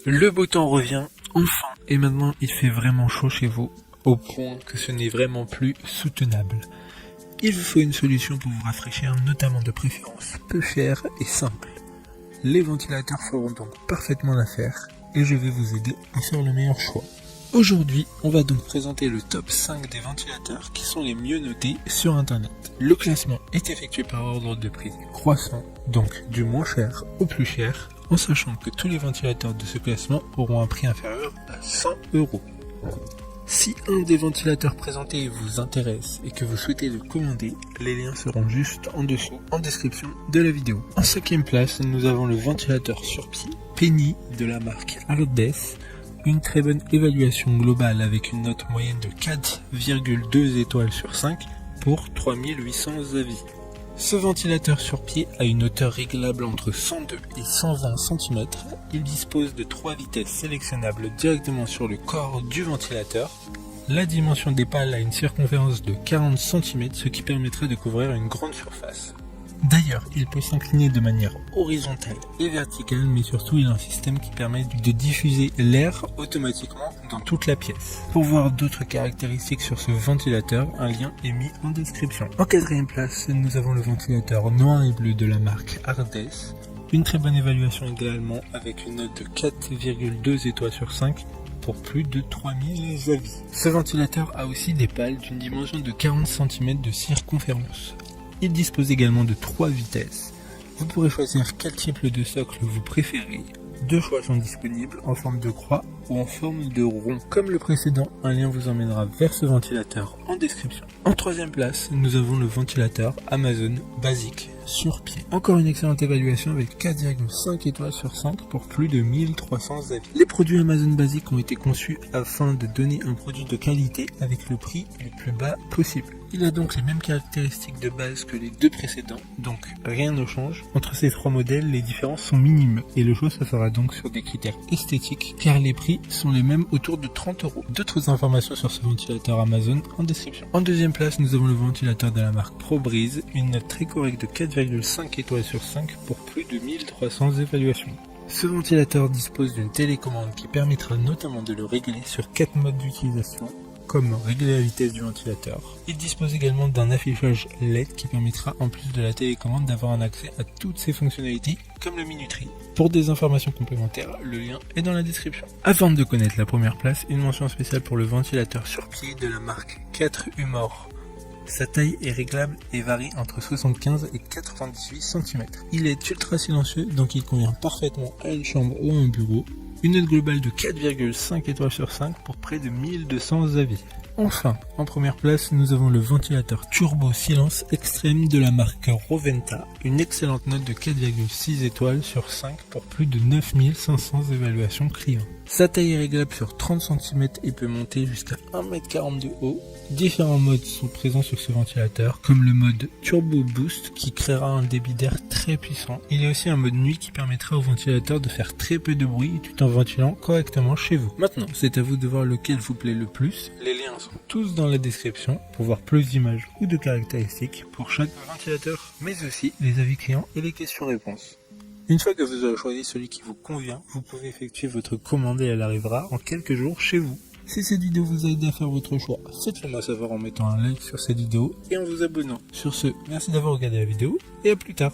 Le beau temps revient, enfin, et maintenant il fait vraiment chaud chez vous, au point que ce n'est vraiment plus soutenable. Il vous faut une solution pour vous rafraîchir, notamment de préférence peu chère et simple. Les ventilateurs feront donc parfaitement l'affaire, et je vais vous aider à faire le meilleur choix. Aujourd'hui, on va donc présenter le top 5 des ventilateurs qui sont les mieux notés sur internet. Le classement est effectué par ordre de prix croissant, donc du moins cher au plus cher, en sachant que tous les ventilateurs de ce classement auront un prix inférieur à 100 €. Si un des ventilateurs présentés vous intéresse et que vous souhaitez le commander, les liens seront juste en dessous, en description de la vidéo. En 5e place, nous avons le ventilateur sur pied Penny de la marque Ardes. Une très bonne évaluation globale avec une note moyenne de 4,2 étoiles sur 5 pour 3800 avis. Ce ventilateur sur pied a une hauteur réglable entre 102 et 120 cm. Il dispose de 3 vitesses sélectionnables directement sur le corps du ventilateur. La dimension des pales a une circonférence de 40 cm, ce qui permettrait de couvrir une grande surface. D'ailleurs, il peut s'incliner de manière horizontale et verticale, mais surtout il a un système qui permet de diffuser l'air automatiquement dans toute la pièce. Pour voir d'autres caractéristiques sur ce ventilateur, un lien est mis en description. En 4e place, nous avons le ventilateur noir et bleu de la marque Ardes. Une très bonne évaluation également avec une note de 4,2 étoiles sur 5 pour plus de 3000 avis. Ce ventilateur a aussi des pales d'une dimension de 40 cm de circonférence. Il dispose également de 3 vitesses. Vous pourrez choisir quel type de socle vous préférez. 2 choix sont disponibles en forme de croix ou en forme de rond. Comme le précédent, un lien vous emmènera vers ce ventilateur en description. En 3e place, nous avons le ventilateur Amazon Basic sur pied. Encore une excellente évaluation avec 4,5 étoiles sur 5 pour plus de 1300 avis. Les produits Amazon Basic ont été conçus afin de donner un produit de qualité avec le prix le plus bas possible. Il a donc les mêmes caractéristiques de base que les deux précédents, donc rien ne change. Entre ces 3 modèles, les différences sont minimes et le choix se fera donc sur des critères esthétiques car les prix sont les mêmes autour de 30 €. D'autres informations sur ce ventilateur Amazon en description. En 2e place, nous avons le ventilateur de la marque ProBreeze, une note très correcte de 4,5 étoiles sur 5 pour plus de 1300 évaluations. Ce ventilateur dispose d'une télécommande qui permettra notamment de le régler sur 4 modes d'utilisation, comme régler la vitesse du ventilateur. Il dispose également d'un affichage LED qui permettra en plus de la télécommande d'avoir un accès à toutes ses fonctionnalités comme la minuterie. Pour des informations complémentaires, le lien est dans la description. Avant de connaître la première place, une mention spéciale pour le ventilateur sur pied de la marque 4 Humor. Sa taille est réglable et varie entre 75 et 98 cm. Il est ultra silencieux, donc il convient parfaitement à une chambre ou à un bureau. Une note globale de 4,5 étoiles sur 5 pour près de 1200 avis. Enfin, en première place, nous avons le ventilateur Turbo Silence Extrême de la marque Roventa. Une excellente note de 4,6 étoiles sur 5 pour plus de 9500 évaluations clients. Sa taille est réglable sur 30 cm et peut monter jusqu'à 1,40 m de haut. Différents modes sont présents sur ce ventilateur, comme le mode Turbo Boost qui créera un débit d'air très puissant. Il y a aussi un mode nuit qui permettra au ventilateur de faire très peu de bruit tout en ventilant correctement chez vous. Maintenant, c'est à vous de voir lequel vous plaît le plus. Les liens sont tous dans la description pour voir plus d'images ou de caractéristiques pour chaque ventilateur, mais aussi les avis clients et les questions-réponses. Une fois que vous aurez choisi celui qui vous convient, vous pouvez effectuer votre commande et elle arrivera en quelques jours chez vous. Si cette vidéo vous a aidé à faire votre choix, faites-le moi savoir en mettant un like sur cette vidéo et en vous abonnant. Sur ce, merci d'avoir regardé la vidéo et à plus tard.